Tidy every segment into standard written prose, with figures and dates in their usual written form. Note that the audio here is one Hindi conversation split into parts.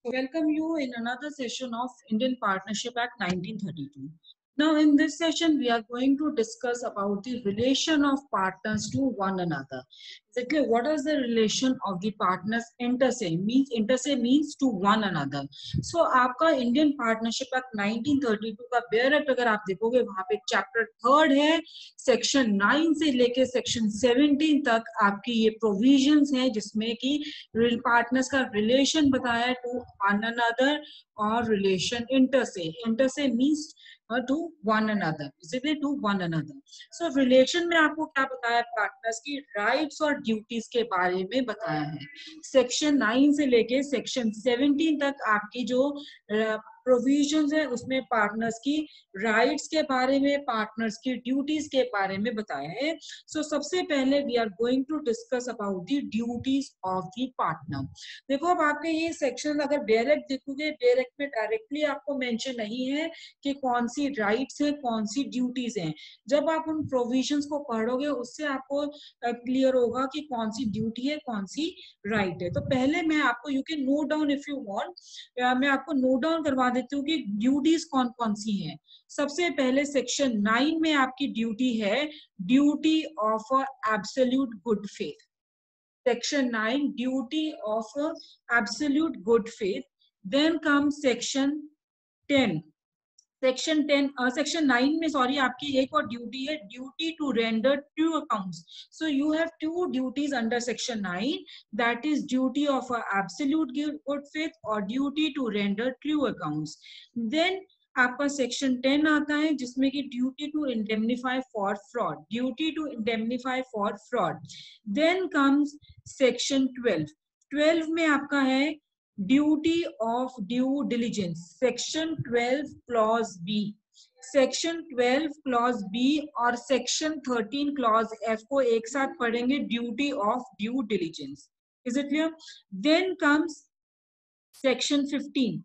Welcome you in another session of Indian Partnership Act 1932. Now, in this session, we are going to discuss about the relation of partners to one another. Exactly, what is the relation of the partners inter se? Inter se means to one another. So, आपका Indian Partnership Act 1932 का बेयर एक्ट अगर आप देखोगे वहां पे चैप्टर 3 है, सेक्शन 9 से लेके सेक्शन 17 तक आपकी ये प्रोविजंस हैं जिसमें कि पार्टनर्स का रिलेशन बताया टू वन अनदर और रिलेशन इंटर से मीन्स टू वन अनदर, इसीलिए to one another. So relation में आपको क्या बताया, पार्टनर्स की राइट्स और ड्यूटीज के बारे में बताया है. सेक्शन 9 से लेके सेक्शन 17 तक आपकी जो प्रोविजंस है उसमें पार्टनर्स की राइट्स के बारे में, पार्टनर्स की ड्यूटीज के बारे में बताया है. सो सबसे पहले we are going to discuss about the duties of the partner. देखो, अब आपके ये सेक्शन अगर डायरेक्ट देखोगे, डायरेक्ट में डायरेक्टली आपको मेंशन नहीं है कि कौन सी राइट्स है, कौन सी ड्यूटीज हैं. जब आप उन प्रोविजंस को पढ़ोगे उससे आपको क्लियर होगा कि कौन सी ड्यूटी है, कौन सी राइट है. तो पहले मैं आपको, you can note down if you want, मैं आपको नोट डाउन करवा देती हूँ कि ड्यूटीज कौन कौन सी हैं. सबसे पहले सेक्शन 9 में आपकी ड्यूटी है duty of absolute good faith. Section 9, duty of absolute good faith. Then comes section 10. Section 9 में सॉरी आपकी एक और ड्यूटी है, duty to render true accounts. So you have two duties under section 9, that is duty of absolute good faith और duty to render true accounts. Then आपका सेक्शन 10 आता है जिसमें कि duty to indemnify for fraud, duty to indemnify for fraud. Then comes section 12 में आपका है duty of due diligence, section 12 clause B. Section 12 clause B और सेक्शन 13 क्लॉज एफ को एक साथ पढ़ेंगे, duty of due diligence. Is it clear? Then comes section 15,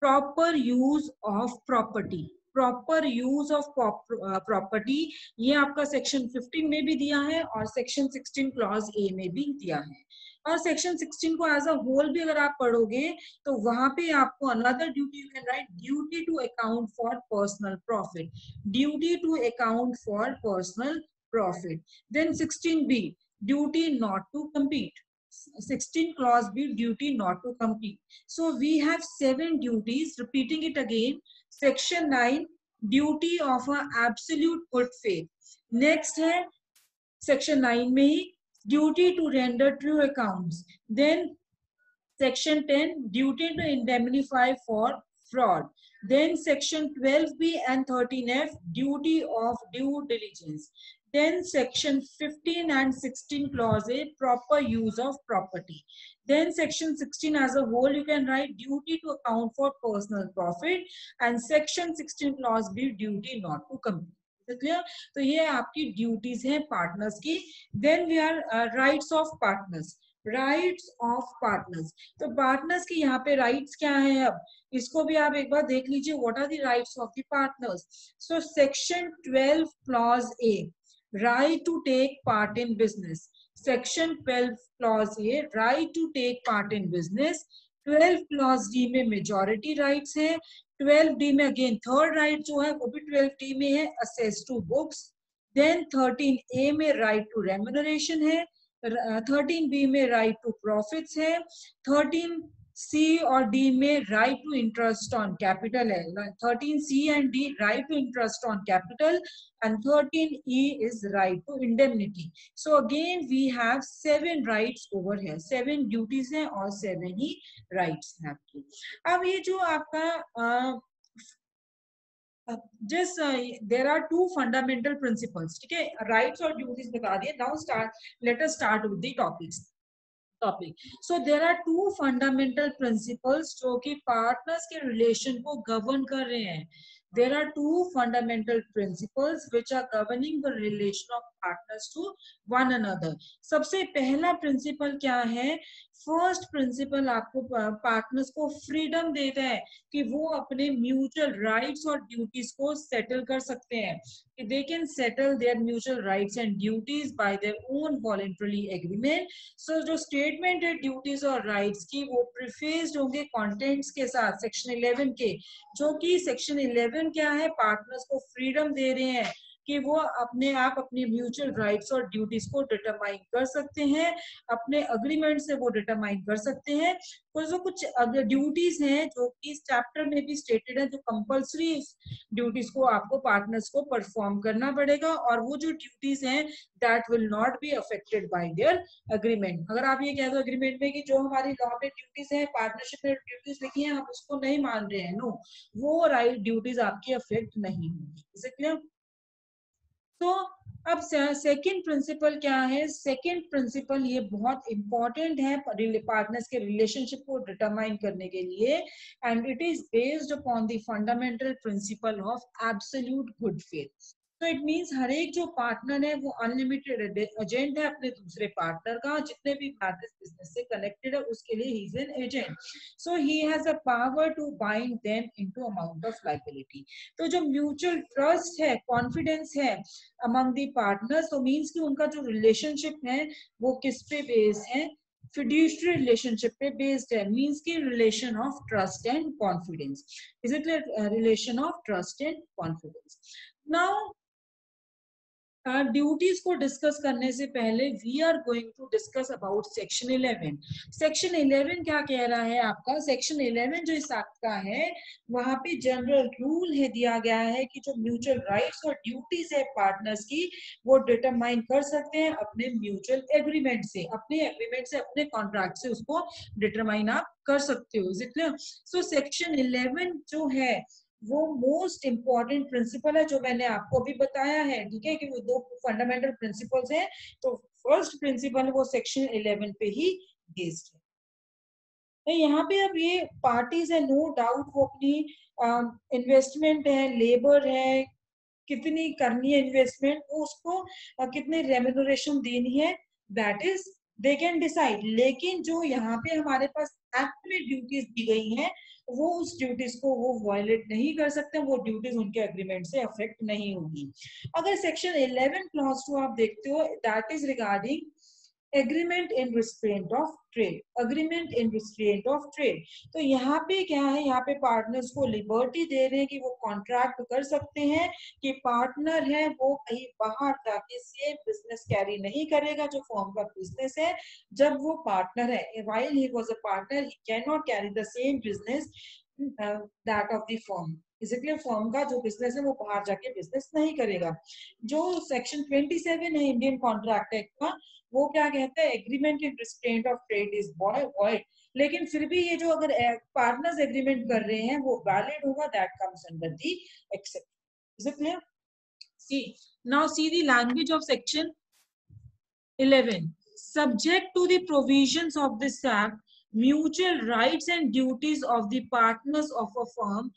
proper use of property. Proper use of property ये आपका सेक्शन 15 में भी दिया है और सेक्शन 16 क्लॉज ए में भी दिया है. और सेक्शन 16 को एज अ होल भी अगर आप पढ़ोगे तो वहां पे आपको another duty you can write, duty to account for personal profit, duty to account for personal profit. Then 16B, duty not to compete. 16 clause B, duty not to compete. So we have 7 duties. Repeating it again, section 9, duty of a absolute good faith. Next है section 9 में ही duty to render true accounts. Then section 10, duty to indemnify for fraud. Then section 12B and 13F, duty of due diligence. Then section 15 and 16 clause A, proper use of property. Then section 16 as a whole you can write duty to account for personal profit, and section 16 clause B, duty not to compete. Clear? तो ये आपकी ड्यूटीज हैं पार्टनर्स की. Then we are rights of partners. Rights of partners, तो पार्टनर्स की यहाँ पे राइट्स क्या है, अब इसको भी आप एक बार देख लीजिए. What are the rights of the partners? So section 12 clause A, right to take part in business. Section 12 clause A, right to take part in business. 12 clause D में majority rights है. 12D में again third right जो है वो भी 12D में है, access to books. Then 13A में right to remuneration है. 13B में right to profits है. 13C और D में right to interest on capital है. 13C and D right to interest on capital, and 13E is right to indemnity. So again we have 7 rights over here, 7 duties हैं और 7 ही rights हैं आपकी. अब ये जो आपका just there are 2 fundamental principles, ठीक है, rights और duties बता दिए. Now let us start with the topic. So there are 2 fundamental principles जो कि partners के relation को govern कर रहे हैं. There are 2 fundamental principles which are governing the relation of partners to one another. सबसे पहला प्रिंसिपल क्या है? फर्स्ट प्रिंसिपल आपको पार्टनर्स को फ्रीडम देता है कि वो अपने म्यूचुअल राइट्स और ड्यूटीज को सेटल कर सकते हैं। They can settle their mutual rights and duties by their own voluntary agreement. So जो स्टेटमेंट है ड्यूटीज और राइट्स की, वो प्रीफेस्ड होंगे कंटेंट्स के साथ सेक्शन 11 के, जो कि सेक्शन 11 क्या है? पार्टनर्स को फ्रीडम दे रहे हैं कि वो अपने आप अपनी म्यूचुअल राइट्स और ड्यूटीज को डिटरमाइन कर सकते हैं, अपने अग्रीमेंट से वो डिटरमाइन कर सकते हैं। तो जो कुछ ड्यूटीज हैं जो कि इस चैप्टर में भी स्टेटेड है, जो कंपल्सरी ड्यूटीज को आपको पार्टनर्स को परफॉर्म करना पड़ेगा, और वो जो ड्यूटीज हैं that will not be affected by there agreement. अगर आप ये कह दो अग्रीमेंट में कि जो हमारी लॉ में ड्यूटीज है, पार्टनरशिप में ड्यूटीज लिखी है, हम उसको नहीं मान रहे हैं, नो, वो राइट ड्यूटीज आपकी अफेक्ट नहीं होगी। Is it clear? तो अब सेकंड प्रिंसिपल क्या है? सेकंड प्रिंसिपल ये बहुत इंपॉर्टेंट है पार्टनर्स के रिलेशनशिप को डिटरमाइन करने के लिए, and it is based upon the fundamental principle of absolute good faith. तो इट मीन्स हर एक जो पार्टनर है वो अनलिमिटेड एजेंट है अपने दूसरे पार्टनर का, जितने भी पार्टनर्स बिजनेस से कनेक्टेड है उसके लिए he is an agent. So he has a power to bind them into amount of liability. तो जो म्यूचुअल ट्रस्ट है, कॉन्फिडेंस है अमंग दी पार्टनर्स, तो मीन्स कि उनका जो रिलेशनशिप है वो किस पे बेस्ड है? फिड्यूशरी रिलेशनशिप पे बेस्ड है, मीन्स की relation of trust and confidence. Is it relation of trust and confidence? Now duties को डिस्कस करने से पहले we are going to discuss about section 11। Section 11 क्या कह रहा है आपका? सेक्शन 11 जो इस एक्ट का है, वहां पे जनरल रूल है दिया गया है कि जो म्यूचुअल राइट्स और ड्यूटीज है पार्टनर्स की, वो डिटरमाइन कर सकते हैं अपने म्यूचुअल एग्रीमेंट से, अपने एग्रीमेंट से, अपने कॉन्ट्रैक्ट से उसको डिटरमाइन आप कर सकते हो। Is it clear? So section 11 जो है वो मोस्ट इंपॉर्टेंट प्रिंसिपल है, जो मैंने आपको अभी बताया है, ठीक है, कि वो दो फंडामेंटल प्रिंसिपल्स हैं। तो फर्स्ट प्रिंसिपल वो सेक्शन 11 पे ही बेस्ड है। तो यहाँ पे अब ये पार्टीज है, नो डाउट वो अपनी इन्वेस्टमेंट है, लेबर है, कितनी करनी है इन्वेस्टमेंट, वो उसको कितनी रेम्यूनरेशन देनी है, that is they can decide. लेकिन जो यहाँ पे हमारे पास एक्ट में ड्यूटीज दी गई हैं, वो उस ड्यूटीज को वो वायलेट नहीं कर सकते, वो ड्यूटीज उनके एग्रीमेंट से अफेक्ट नहीं होगी। अगर सेक्शन 11 क्लॉज 2 आप देखते हो, that is regarding agreement in restraint of trade. Agreement in restraint of trade, तो यहाँ पे क्या है? यहाँ पे पार्टनर्स को लिबर्टी दे रहे हैं कि वो कॉन्ट्रैक्ट कर सकते हैं कि पार्टनर है वो कहीं बाहर जाके सेम बिजनेस कैरी नहीं करेगा जो फर्म का बिजनेस है। जब वो पार्टनर है, while he was a partner, he can not carry the same business that of the firm. इसलिए फर्म का जो बिजनेस है वो बाहर जाके बिजनेस नहीं करेगा। जो सेक्शन 27 है इंडियन कॉन्ट्रैक्ट एक्ट का, वो क्या कहता है? Agreement in restraint of trade is void. लेकिन फिर भी ये जो अगर पार्टनर्स एग्रीमेंट कर रहे हैं वो वैलिड होगा, that comes under the except. Is it clear? See now see the language of section 11. Subject to the provisions of this act, mutual rights and duties of the partners of a firm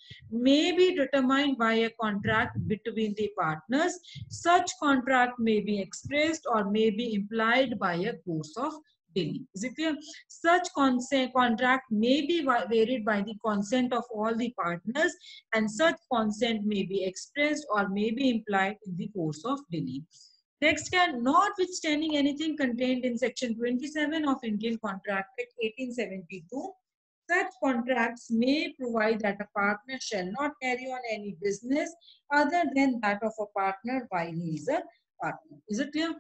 may be determined by a contract between the partners. Such contract may be expressed or may be implied by a course of dealing. Is it clear? Such contract may be varied by the consent of all the partners, and such consent may be expressed or may be implied in the course of dealing. Next, notwithstanding anything contained in Section 27 of Indian Contract Act 1872, such contracts may provide that a partner shall not carry on any business other than that of a partner while he is a partner. Is it clear?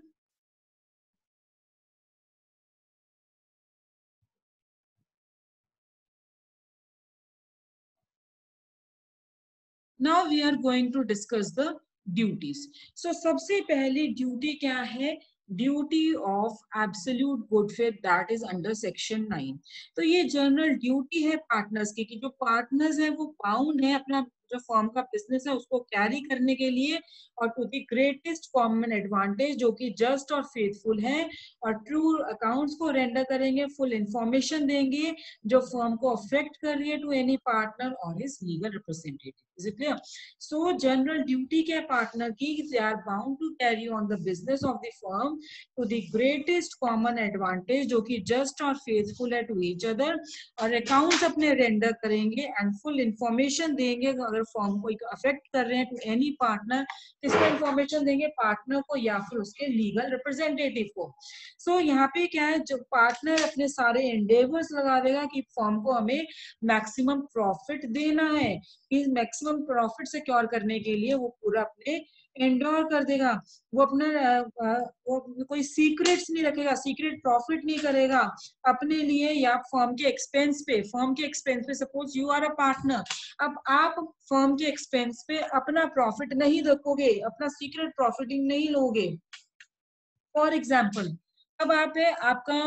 Now we are going to discuss the duties. So सबसे पहली ड्यूटी क्या है? Duty of absolute good faith, that is under section 9। तो ये जनरल ड्यूटी है पार्टनर्स की कि जो पार्टनर्स है वो बाउंड है अपना जो फर्म का बिजनेस है उसको कैरी करने के लिए, और to the greatest common advantage जो कि जस्ट और फेथफुल है, और ट्रू अकाउंट्स को रेंडर करेंगे, फुल इंफॉर्मेशन देंगे जो फर्म को अफेक्ट कर रही है टू एनी पार्टनर और his legal representative. Is it clear? So general duty क्या पार्टनर की, they are bound to carry on the business of the firm to the greatest common advantage जो कि जस्ट और फेथफुल है टू ईच अदर, और अकाउंट्स अपने रेंडर करेंगे एंड फुल इंफॉर्मेशन देंगे अगर फर्म को अफेक्ट कर रहे हैं टू एनी पार्टनर, किसको इंफॉर्मेशन देंगे, पार्टनर को या फिर उसके लीगल रिप्रेजेंटेटिव को। सो यहाँ पे क्या है, जो पार्टनर अपने सारे एंडेवर्स लगा देगा कि फर्म को हमें मैक्सिमम प्रॉफिट देना है, कि मैक्सिमम प्रॉफिट सिक्योर करने के लिए वो पूरा अपने एंडोर कर देगा, वो अपना वो कोई सीक्रेट्स नहीं रखेगा, सीक्रेट प्रॉफिट नहीं करेगा अपने लिए या फर्म के एक्सपेंस पे। फर्म के एक्सपेंस पे suppose you are a partner, अब आप फर्म के एक्सपेंस पे अपना प्रॉफिट नहीं रखोगे, अपना सीक्रेट प्रॉफिटिंग नहीं लोगे। फॉर एग्जाम्पल, अब आप है, आपका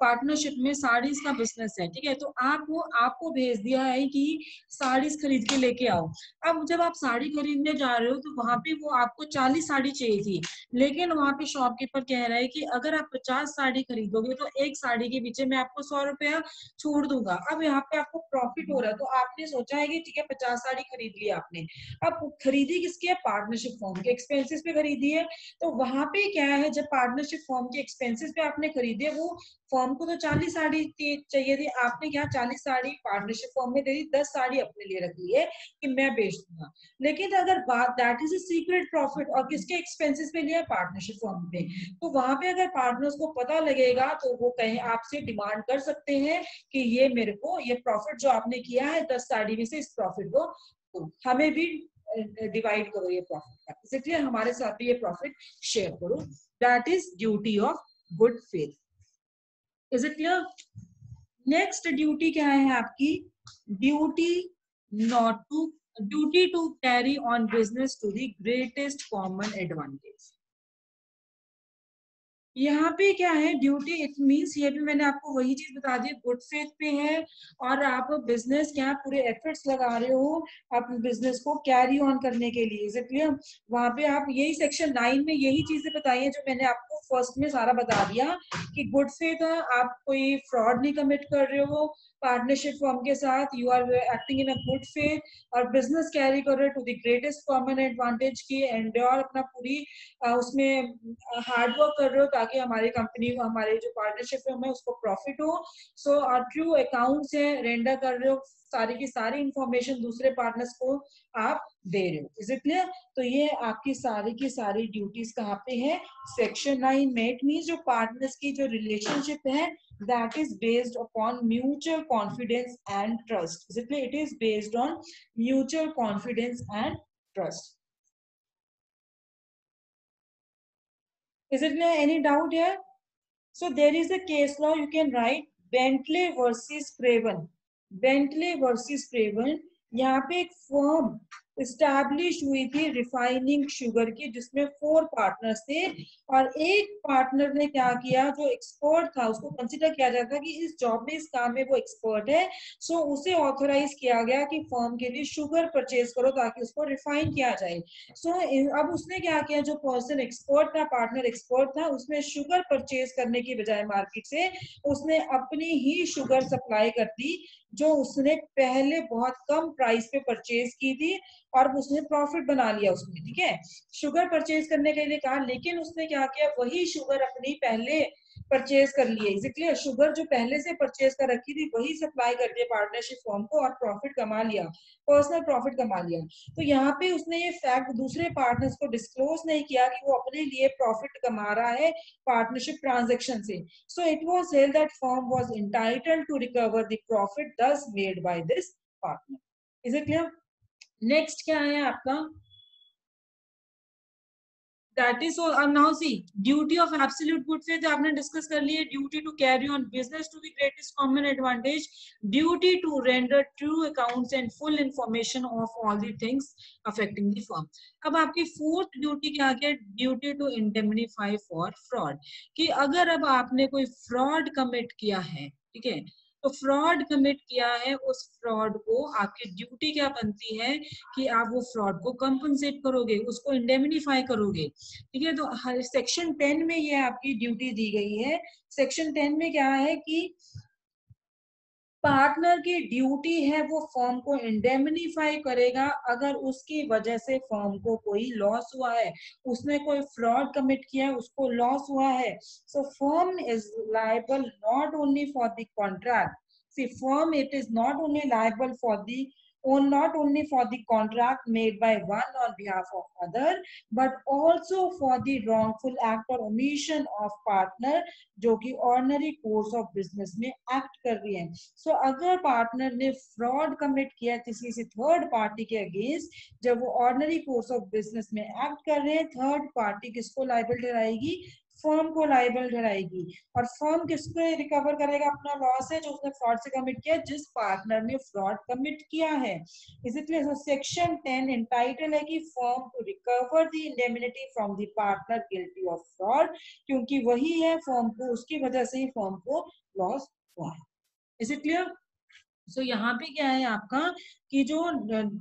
पार्टनरशिप में साड़ीज का बिजनेस है, ठीक है, तो आपको भेज दिया है कि साड़ीज खरीद के लेके आओ। अब जब आप साड़ी खरीदने जा रहे हो तो वहां पे वो आपको 40 साड़ी चाहिए थी, लेकिन वहां पे शॉपकीपर कह रहा है कि अगर आप 50 साड़ी खरीदोगे तो एक साड़ी के पीछे मैं आपको 100 रुपया छोड़ दूंगा। अब यहाँ पे आपको प्रॉफिट हो रहा है, तो आपने सोचा है कि ठीक है 50 साड़ी खरीद ली आपने। अब खरीदी किसकी है, पार्टनरशिप फॉर्म के एक्सपेंसेस पे खरीदी है। तो वहां पे क्या है, जब पार्टनरशिप फॉर्म के एक्सपेंसेस पे आपने खरीदे, वो फॉर्म को तो 40 साड़ी चाहिए थी, आपने क्या 40 साड़ी पार्टनरशिप फॉर्म में दे दी, 10 साड़ी अपने लिए रख ली है कि मैं बेच दूंगा। लेकिन अगर बात that is a secret profit, और किसके एक्सपेंसेस पे लिया, पार्टनरशिप फॉर्म पे, तो वहां पे अगर पार्टनर्स को पता लगेगा तो वो कहीं आपसे डिमांड कर सकते हैं कि ये मेरे को ये प्रॉफिट जो आपने किया है 10 साड़ी में से इस प्रॉफिट को तो हमें भी डिवाइड करो ये प्रॉफिट का, इसलिए हमारे साथ भी ये प्रॉफिट शेयर करो। That is duty of good faith. Is it clear? Next duty क्या है आपकी, duty not to duty to carry on business to the greatest common advantage. यहाँ पे क्या है ड्यूटी, इट मींस ये भी मैंने आपको वही चीज बता दी, गुड फेथ पे है, और आप बिजनेस क्या पूरे एफर्ट्स लगा रहे हो अपने बिजनेस को कैरी ऑन करने के लिए। Is it clear? वहां पे आप यही सेक्शन 9 में यही चीजें बताई है जो मैंने आपको फर्स्ट में सारा बता दिया कि गुड फेथ है, आप कोई फ्रॉड नहीं कमिट कर रहे हो पार्टनरशिप फर्म के साथ, you are acting in a good faith, और बिजनेस कैरी कर रहे हो to the greatest common advantage की, एंड और अपना पूरी उसमें हार्ड वर्क कर रहे हो ताकि हमारी कंपनी को, हमारे जो पार्टनरशिप है हमें उसको प्रॉफिट हो। सो और ट्रू अकाउंट्स है, रेंडर कर रहे हो सारी की सारी इंफॉर्मेशन दूसरे पार्टनर्स को आप दे रहे हो। Is it clear? तो ये आपकी सारी की सारी ड्यूटीज कहाँ पे है, सेक्शन 9 में। इट मीन्स जो पार्टनर्स की जो रिलेशनशिप है that is based upon mutual confidence and trust. It is based on mutual confidence and trust. Is it any doubt here? So there is a case law you can write, Bentley versus Craven. Bentley versus Craven, यहाँ पे एक फर्म इस्टेब्लिश हुई थी रिफाइनिंग शुगर की, जिसमें 4 पार्टनर्स थे, और एक पार्टनर ने क्या किया, जो एक्सपर्ट था, उसको कंसिडर किया जाता कि इस जॉब में, इस काम में वो एक्सपर्ट है, सो उसे ऑथराइज किया गया कि फर्म के लिए शुगर परचेज करो ताकि उसको रिफाइन किया जाए। सो अब उसने क्या किया, जो पर्सन एक्सपर्ट था, पार्टनर एक्सपर्ट था, उसने शुगर परचेज करने की बजाय मार्केट से उसने अपनी ही शुगर सप्लाई कर दी, जो उसने पहले बहुत कम प्राइस पे परचेज की थी, और उसने प्रॉफिट बना लिया उसमें। ठीक है, शुगर परचेज करने के लिए कहा, लेकिन उसने क्या किया, वही शुगर अपनी पहले परचेज कर लिए। इसलिए शुगर जो पहले से परचेज कर रखी थी वही सप्लाई कर दिया पार्टनरशिप फर्म को, और प्रॉफिट कमा लिया, पर्सनल प्रॉफिट कमा लिया। तो यहाँ पे उसने ये फैक्ट दूसरे पार्टनर्स को डिस्क्लोज नहीं किया कि वो अपने लिए प्रॉफिट कमा रहा है पार्टनरशिप ट्रांजैक्शन से। So it was held that firm was entitled to recover the profit thus made by this partner. Is it clear? Next क्या है आपका, that is now see duty of absolute good faith आपने डिस्कस कर लिए, duty to carry on business to the greatest common advantage, duty to render true accounts and full information of all the things affecting the firm. अब आपकी फोर्थ ड्यूटी क्या है, duty to indemnify for fraud, कि अगर अब आपने कोई फ्रॉड कमिट किया है, ठीक है, तो फ्रॉड कमिट किया है, उस फ्रॉड को आपकी ड्यूटी क्या बनती है कि आप वो फ्रॉड को कंपनसेट करोगे, उसको इंडेमनिफाई करोगे। ठीक है, तो सेक्शन 10 में ये आपकी ड्यूटी दी गई है। सेक्शन 10 में क्या है कि पार्टनर की ड्यूटी है वो फर्म को इंडेमनिफाई करेगा अगर उसकी वजह से फर्म को कोई लॉस हुआ है, उसने कोई फ्रॉड कमिट किया है, उसको लॉस हुआ है। So firm is liable not only for the contract, see firm it is not only liable for the not only for the contract made by one on behalf of other, but also for the wrongful act or omission of partner जो कि ऑर्डिनरी कोर्स ऑफ बिजनेस में एक्ट कर रही है। सो अगर पार्टनर ने फ्रॉड कमिट किया किसी से थर्ड पार्टी के अगेंस्ट, जब वो ऑर्डिनरी कोर्स ऑफ बिजनेस में एक्ट कर रहे हैं, थर्ड पार्टी किसको लायबल ठहराएगी? फर्म को लायबल ठहराएगी। और फर्म किसको रिकवर करेगा अपना लॉस है जो उसने फ्रॉड से कमिट किया? जिस पार्टनर ने फ्रॉड कमिट किया है। इसलिए सेक्शन 10 एंटाइटल है कि firm to recover the indemnity from the partner guilty of fraud, क्योंकि वही है फर्म को, उसकी वजह से ही फर्म को लॉस हुआ है। Is it clear? सो यहाँ पे क्या है आपका कि जो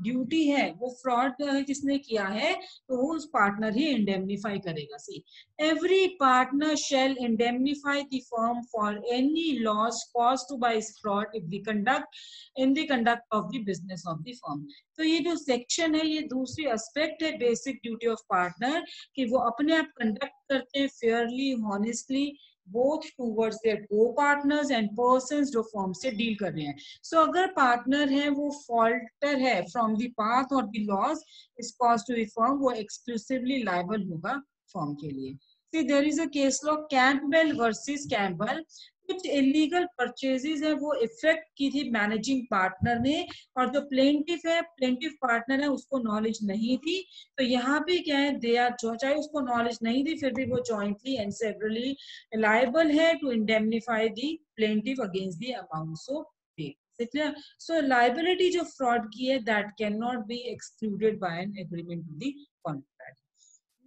ड्यूटी है वो फ्रॉड किसने किया है, तो वो उस पार्टनर ही इंडेमनिफाई करेगा। See every partner shall indemnify the firm for any loss caused by fraud if the conduct in the conduct of the business of the firm. तो ये जो सेक्शन है ये दूसरी एस्पेक्ट है बेसिक ड्यूटी ऑफ पार्टनर कि वो अपने आप कंडक्ट करते हैं fairly, honestly, both towards their co-partners and persons जो फर्म से डील कर रहे हैं। सो अगर पार्टनर है वो फॉल्टर है फ्रॉम द पाथ और the loss is caused to the firm, वो एक्सक्लूसिवली लायबल होगा फर्म के लिए। See there is a case law Campbell versus Campbell. कुछ इलीगल परचेजेस है वो इफेक्ट की थी मैनेजिंग पार्टनर ने, और जो प्लेंटिफ है, प्लेंटिफ पार्टनर है, उसको नॉलेज नहीं थी। तो यहाँ पे क्या है, दे आर, चाहे उसको नॉलेज नहीं थी फिर भी वो जॉइंटली एंड सेवरली liable है to indemnify the plaintiff against the amount so paid. Clear? So liability जो fraud की है that cannot be excluded by an agreement to the contract.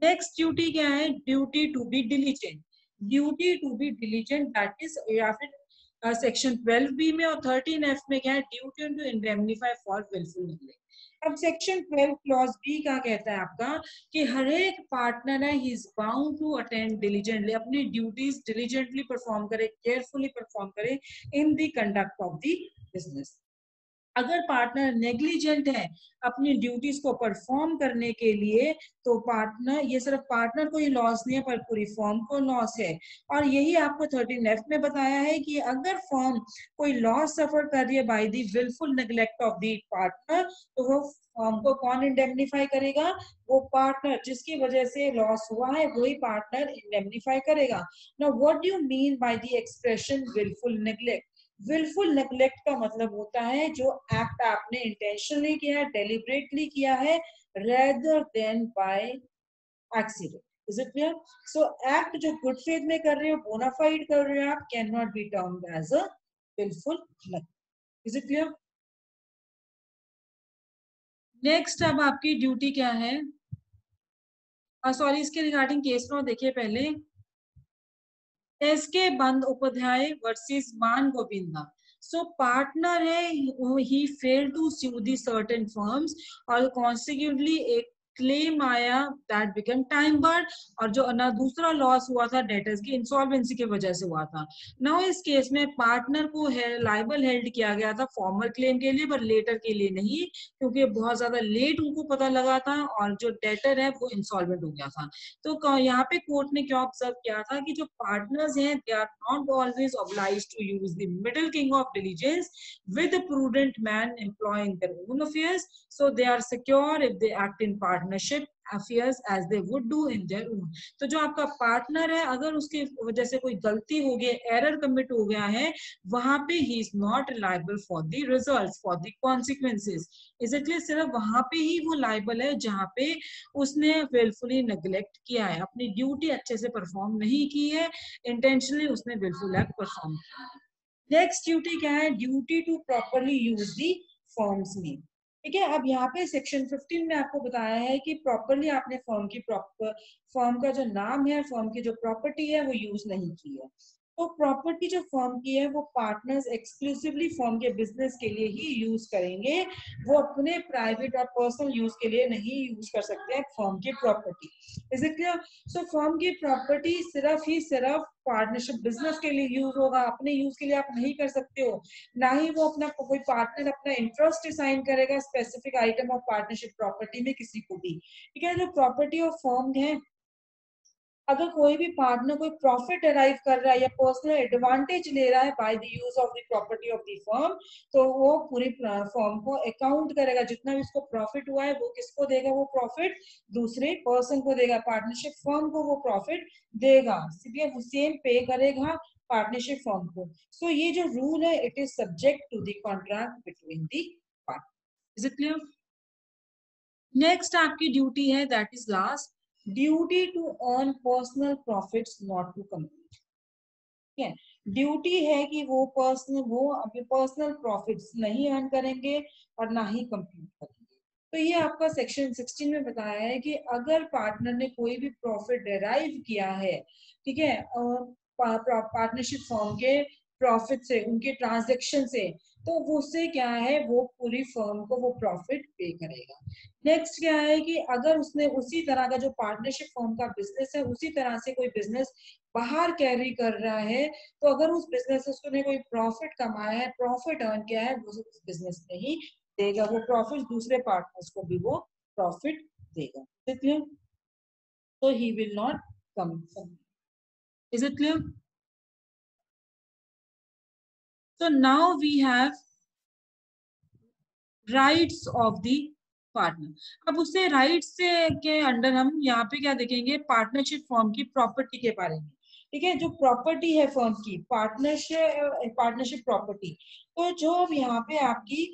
Next duty क्या है? Duty to be diligent. Duty to be diligent that is या फिर सेक्शन 12B में और 13F में क्या है? Duty to indemnify for willful neglect. अब सेक्शन 12 क्लॉज बी क्या कहता है आपका कि हर एक पार्टनर है he is bound to attend diligently, अपनी ड्यूटीज डिलीजेंटली परफॉर्म करे, केयरफुली परफॉर्म करे in the conduct of the business. अगर पार्टनर नेग्लिजेंट है अपनी ड्यूटीज को परफॉर्म करने के लिए, तो पार्टनर, ये सिर्फ पार्टनर को ही लॉस नहीं है पर पूरी फर्म को लॉस है। और यही आपको 13F में बताया है कि अगर फर्म कोई लॉस सफर कर रही है by the wilful neglect of the partner, तो वो फर्म को कौन इंडेमनिफाई करेगा? वो पार्टनर जिसकी वजह से लॉस हुआ है वही पार्टनर इंडेमनिफाई करेगा। Now what do you mean by the expression wilful neglect? Wilful neglect का मतलब होता है जो एक्ट आपने इंटेंशनली किया है, डेलिबरेटली किया है, rather than by accident. Is it clear? So act जो गुड फेथ में कर रहे हो, बोनाफाइड कर रहे हो आप, can not be termed as a wilful neglect. Is it clear? Next अब आपकी ड्यूटी क्या है? सॉरी, इसके रिगार्डिंग केस लॉ देखिए पहले। एसके बंदोपाध्याय वर्सेस मान गोविंदा। सो पार्टनर है, he fail to sue the certain firms और कॉन्सिक्यूटली एक क्लेम आया दैट बिकम टाइम बार्ड, और जो ना दूसरा लॉस हुआ था डेटर्स की इंसॉल्वेंसी की वजह से हुआ था। नाउ इस केस में पार्टनर को लायबल हेल्ड किया गया था फॉर्मल क्लेम के लिए, पर लेटर के लिए नहीं, क्योंकि बहुत ज्यादा लेट उनको पता लगा था और जो डेटर है वो इंसॉल्वेंट हो गया था। तो यहाँ पे कोर्ट ने क्या ऑब्जर्व किया था कि जो पार्टनर्स हैं they are not always obliged to use the middle king of diligence with a prudent man employing their own affairs, so they are secure if they act in partnership affairs as they would do in their own. तो जो आपका पार्टनर है अगर उसकी वजह से कोई गलती हो गई, एरर कमिट हो गया है, वहां पे he is not liable for the results, for the consequences. इसलिए सिर्फ वहां पे ही वो लायबल है जहां पे उसने विलफुली नेग्लेक्ट किया है, अपनी ड्यूटी अच्छे से परफॉर्म नहीं की है, इंटेंशनली उसने विलफुल एक्ट परफॉर्म किया है। नेक्स्ट ड्यूटी क्या है? Duty to properly use the firm's name. ठीक है, अब यहाँ पे सेक्शन 15 में आपको बताया है कि प्रॉपरली आपने फर्म की फर्म का जो नाम है, फर्म की जो प्रॉपर्टी है वो यूज नहीं की है। तो प्रॉपर्टी जो फर्म की है वो पार्टनर्स एक्सक्लूसिवली फर्म के बिजनेस के लिए ही यूज करेंगे, वो अपने प्राइवेट और पर्सनल यूज के लिए नहीं यूज कर सकते हैं फर्म की property. Is it clear? So firm की प्रॉपर्टी सिर्फ ही सिर्फ पार्टनरशिप बिजनेस के लिए यूज होगा, अपने यूज के लिए आप नहीं कर सकते हो। ना ही वो अपना कोई पार्टनर अपना इंटरेस्ट असाइन करेगा specific item of partnership property में किसी को भी। ठीक है, जो प्रॉपर्टी ऑफ फर्म है, अगर कोई भी पार्टनर कोई प्रॉफिट अराइव कर रहा है या पर्सनल एडवांटेज ले रहा है by the use of the property of the firm, तो वो पूरी फर्म को अकाउंट करेगा, जितना भी उसको प्रॉफिट हुआ है वो किसको देगा, वो प्रॉफिट दूसरे पर्सन को देगा, पार्टनरशिप फर्म को वो प्रॉफिट देगा, सीधे वो सेम पे करेगा पार्टनरशिप फर्म को। सो ये जो रूल है it is subject to the contract between the partner. Is it clear? Next आपकी ड्यूटी है that is last, duty to earn personal profits not to complete. ठीक है, ड्यूटी है कि वो अपने पर्सनल प्रॉफिट्स नहीं अर्न करेंगे और ना ही कंप्लीट करेंगे। तो ये आपका सेक्शन 16 में बताया है कि अगर पार्टनर ने कोई भी प्रॉफिट डेराइव किया है, ठीक है, पार्टनरशिप फर्म के प्रॉफिट से, उनके ट्रांजेक्शन से, तो वो उससे क्या है, वो पूरी फर्म को वो प्रॉफिट पे करेगा। नेक्स्ट क्या है कि अगर उसने उसी तरह का जो पार्टनरशिप फर्म का बिजनेस है उसी तरह से कोई बिजनेस बाहर कैरी कर रहा है, तो अगर उस बिजनेस से उसने कोई प्रॉफिट कमाया है, प्रॉफिट अर्न किया है, वो उस बिजनेस में ही देगा, वो प्रॉफिट दूसरे पार्टनर्स को भी वो प्रॉफिट देगा। Is it clear? तो he will not come. Is it clear? So now we have rights of the partner. अब उससे राइट्स से के अंडर हम यहाँ पे क्या देखेंगे, पार्टनरशिप फॉर्म की प्रॉपर्टी के बारे में। ठीक है, जो प्रॉपर्टी है फर्म की, पार्टनरशिप प्रॉपर्टी, तो जो यहाँ पे आपकी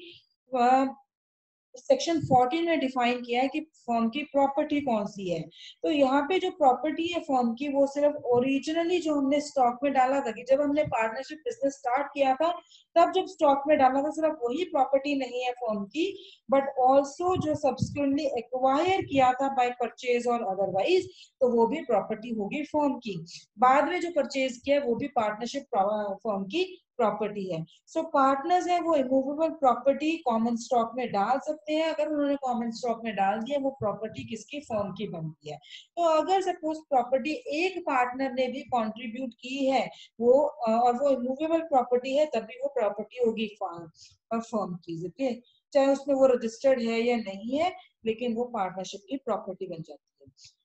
सेक्शन 14 में डिफाइन किया है कि फर्म की प्रॉपर्टी कौन सी है। तो यहाँ पे जो प्रॉपर्टी है फर्म की, वो सिर्फ ओरिजिनली जो हमने स्टॉक में डाला था, कि जब हमने पार्टनरशिप बिजनेस स्टार्ट किया था तब जब स्टॉक में डाला था, सिर्फ वही प्रॉपर्टी नहीं है फर्म की, बट ऑल्सो जो सब्सिक्वेंटली एक्वायर किया था बाय परचेज और अदरवाइज, तो वो भी प्रॉपर्टी होगी फर्म की। बाद में जो परचेज किया वो भी पार्टनरशिप फर्म की प्रॉपर्टी है। सो पार्टनर्स है वो इमूवेबल प्रॉपर्टी कॉमन स्टॉक में डाल सकते हैं, अगर उन्होंने कॉमन स्टॉक में डाल दिया वो प्रॉपर्टी किसकी, फर्म की बनती है। तो अगर सपोज प्रॉपर्टी एक पार्टनर ने भी कंट्रीब्यूट की है वो और वो इमूवेबल प्रॉपर्टी है, तभी वो प्रॉपर्टी होगी फर्म की। ओके, चाहे उसमें वो रजिस्टर्ड है या नहीं है, लेकिन वो पार्टनरशिप की प्रॉपर्टी बन जाती है।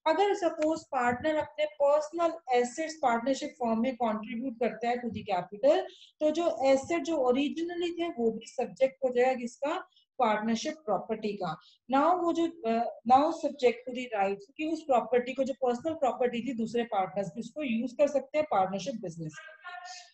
अगर सपोज पार्टनर अपने पर्सनल एसेट्स पार्टनरशिप फर्म में कंट्रीब्यूट करता है टू द कैपिटल, तो जो एसेट जो ओरिजिनली थे वो भी सब्जेक्ट हो जाएगा किसका, पार्टनरशिप प्रॉपर्टी का। नाउ वो जो now subject to the rights, कि उस प्रॉपर्टी को जो पर्सनल प्रॉपर्टी थी दूसरे पार्टनर्स भी उसको यूज कर सकते हैं partnership business.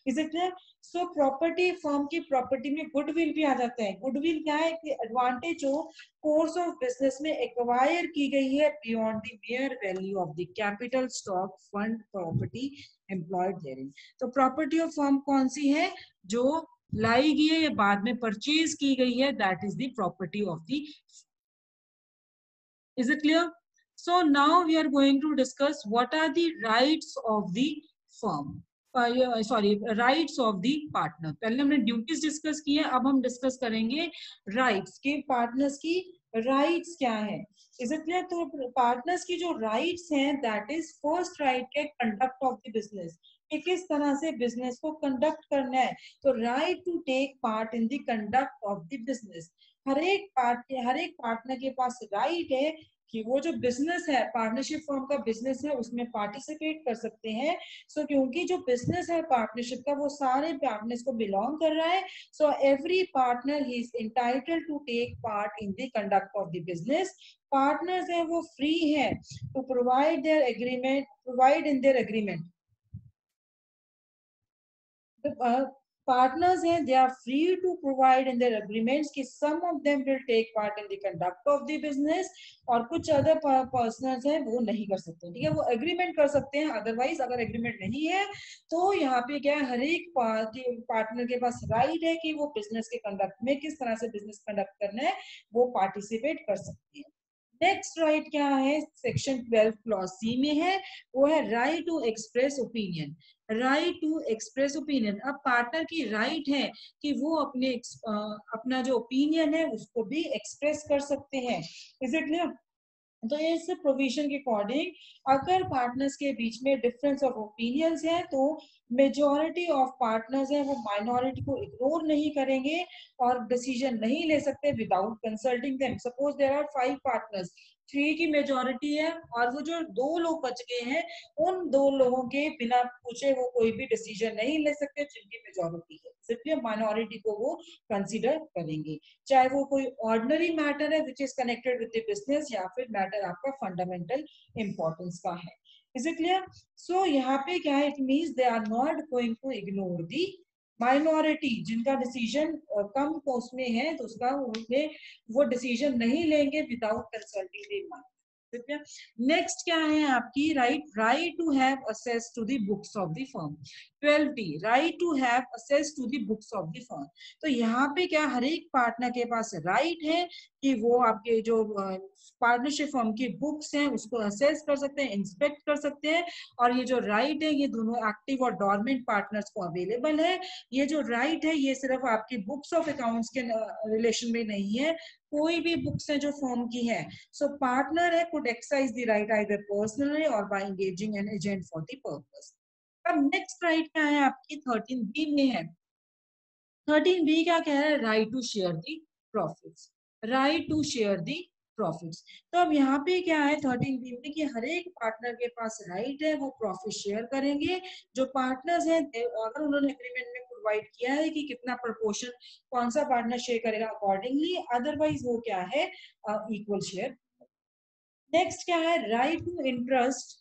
Is it clear? So property firm की प्रॉपर्टी में गुडविल भी आ जाता है। गुडविल क्या है कि एडवांटेज जो कोर्स ऑफ बिजनेस में एक्वायर की गई है beyond the mayor value of the capital stock fund property employed therein. तो प्रॉपर्टी ऑफ फर्म कौन सी है, जो लाई गई है या बाद में परचेज की गई है, that is the property of the. Is it clear? So now we are going to discuss what are the rights of the firm, sorry rights of the partner. पहले हमने ड्यूटीज डिस्कस की है, अब हम डिस्कस करेंगे राइट्स के, पार्टनर्स की राइट्स क्या है। Is it clear? तो पार्टनर्स की जो राइट्स हैं दैट इज फर्स्ट राइट के कंडक्ट ऑफ द बिजनेस, कि किस तरह से बिजनेस को कंडक्ट करना है। तो right to take part in the conduct of the business, हर एक पार्टनर के पास राइट है कि वो जो बिजनेस है, पार्टनरशिप फर्म का बिजनेस है, उसमें पार्टिसिपेट कर सकते हैं। सो क्योंकि जो बिजनेस है पार्टनरशिप का वो सारे पार्टनर्स को बिलोंग कर रहा है, so every partner he is entitled to take part in the conduct of the business. Partners है वो फ्री है to provide in their agreement. partners हैं, they are free to provide in their agreements कि some of them will take part in the conduct of the business, और कुछ other persons हैं वो नहीं कर सकते। ठीक है, वो agreement कर सकते हैं, otherwise अगर agreement नहीं है तो यहाँ पे क्या है, हर एक पार्टनर के पास राइट है कि वो बिजनेस के कंडक्ट में किस तरह से बिजनेस कंडक्ट करना है वो पार्टिसिपेट कर सकती है। नेक्स्ट राइट क्या है, सेक्शन 12 क्लॉज सी में है, वो है right to express opinion. Right to express opinion, अब पार्टनर की राइट है कि वो अपने अपना जो ओपिनियन है उसको भी एक्सप्रेस कर सकते हैं। Is it clear? तो इस प्रोविजन के अकॉर्डिंग अगर पार्टनर्स के बीच में डिफरेंस ऑफ ओपिनियंस है तो मेजॉरिटी ऑफ पार्टनर्स है वो माइनॉरिटी को इग्नोर नहीं करेंगे और डिसीजन नहीं ले सकते without consulting them. Suppose there are 5 partners, 3 की मेजॉरिटी है और वो जो 2 लोग बच गए हैं उन 2 लोगों के बिना पूछे वो कोई भी डिसीजन नहीं ले सकते जिनकी मेजॉरिटी है, सिर्फ माइनॉरिटी को वो कंसीडर करेंगे, चाहे वो कोई ऑर्डिनरी मैटर है which is connected with the business या फिर मैटर आपका फंडामेंटल इंपॉर्टेंस का है। Is it clear? सो यहाँ पे क्या है, it means they are not going to ignore the minority जिनका डिसीजन कम पोस्ट में है तो उसका उन्हें वो डिसीजन नहीं लेंगे without consulting the minority. Next क्या है आपकी right to have access to the books of the firm. 12D, right to have access to the books of the firm. तो यहाँ पे क्या हर एक पार्टनर के पास राइट है कि वो आपके जो पार्टनरशिप फर्म की बुक्स हैं उसको असेस कर सकते हैं, इंस्पेक्ट कर सकते हैं, और ये जो राइट है ये दोनों एक्टिव और डॉर्मेंट पार्टनर्स को अवेलेबल है। ये जो राइट है ये सिर्फ आपकी बुक्स ऑफ अकाउंट्स के रिलेशन में नहीं है, कोई भी बुक्स है जो फर्म की है, सो पार्टनर है could exercise the right either personally और by engaging an agent for the purpose. अब नेक्स्ट राइट क्या है आपकी 13B में है। 13B क्या कह रहा है, right to share the profits, right to share the profits. तो अब यहाँ पे क्या है 13B में कि हर एक पार्टनर के पास राइट है वो प्रॉफिट शेयर करेंगे। जो पार्टनर्स हैं अगर उन्होंने एग्रीमेंट में प्रोवाइड किया है कि कितना प्रपोर्शन कौन सा पार्टनर शेयर करेगा अकॉर्डिंगली, अदरवाइज वो क्या है इक्वल शेयर। नेक्स्ट क्या है, right to interest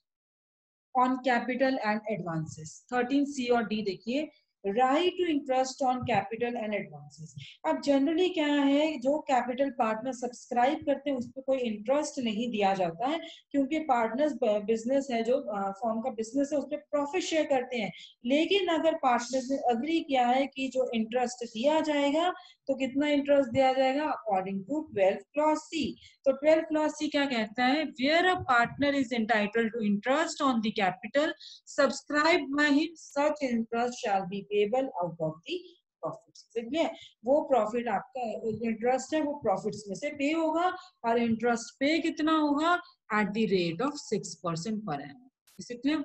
on capital and advances. 13C और D देखिए, right to interest on capital and advances. अब जनरली क्या है, जो कैपिटल पार्टनर सब्सक्राइब करते हैं उस पर कोई इंटरेस्ट नहीं दिया जाता है क्योंकि पार्टनर्स बिजनेस है, जो फॉर्म का बिजनेस है उस पर प्रॉफिट शेयर करते हैं। लेकिन अगर पार्टनर्स ने अग्री किया है कि जो इंटरेस्ट दिया जाएगा तो कितना इंटरेस्ट दिया जाएगा अकॉर्डिंग टू 12 क्लॉज C। तो 12 क्लॉज C क्या कहता है, where a partner is entitled to interest on the capital subscribed by him, such interest shall be payable out of the profits. ठीक, वो प्रॉफिट आपका इंटरेस्ट है वो प्रॉफिट्स में से पे होगा, और इंटरेस्ट पे कितना होगा at the rate of 6% per annum. इसलिए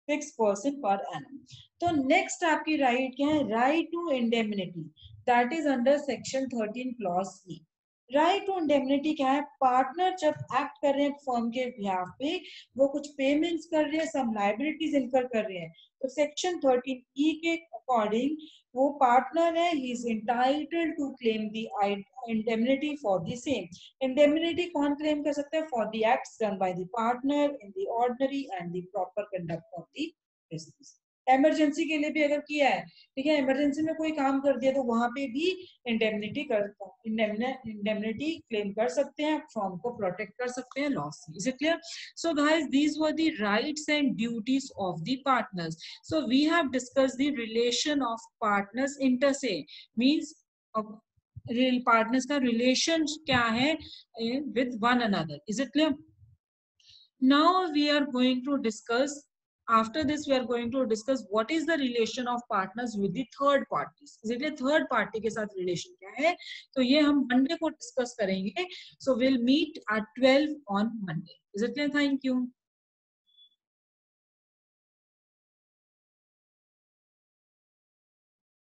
6% पर एनम। तो नेक्स्ट आपकी राइट क्या है, right to indemnity, that is under section 13 clause E। Right to indemnity क्या है, पार्टनर जब एक्ट कर रहे हैं फर्म के बिहाफ पे, वो कुछ पेमेंट्स कर रहे हैं, सम लायबिलिटीज इनकर कर रहे हैं, तो सेक्शन 13E के अकॉर्डिंग वो पार्टनर है, he is entitled to claim the indemnity for the same. Indemnity कौन क्लेम कर सकता है, for the acts done by the partner in the ordinary and the proper conduct of the business. Emergency के लिए भी अगर किया है, ठीक है, इमरजेंसी में कोई काम कर दिया तो वहां पे भी इंडेमनिटी इंडेमनिटी क्लेम कर सकते हैं, फॉर्म को प्रोटेक्ट कर सकते हैं लॉस से। Is it clear? So guys these were the rights and duties of the partners. So we have discussed the relation of partners inter se, means partners का रिलेशन क्या है with one another. Is it clear? Now we are going to discuss, after this we are going to discuss what is the relation of partners with the third parties. इसलिए third party के साथ relation क्या है, तो ये हम Monday को discuss करेंगे. So we'll meet at 12 on Monday. Is it clear? Thank you.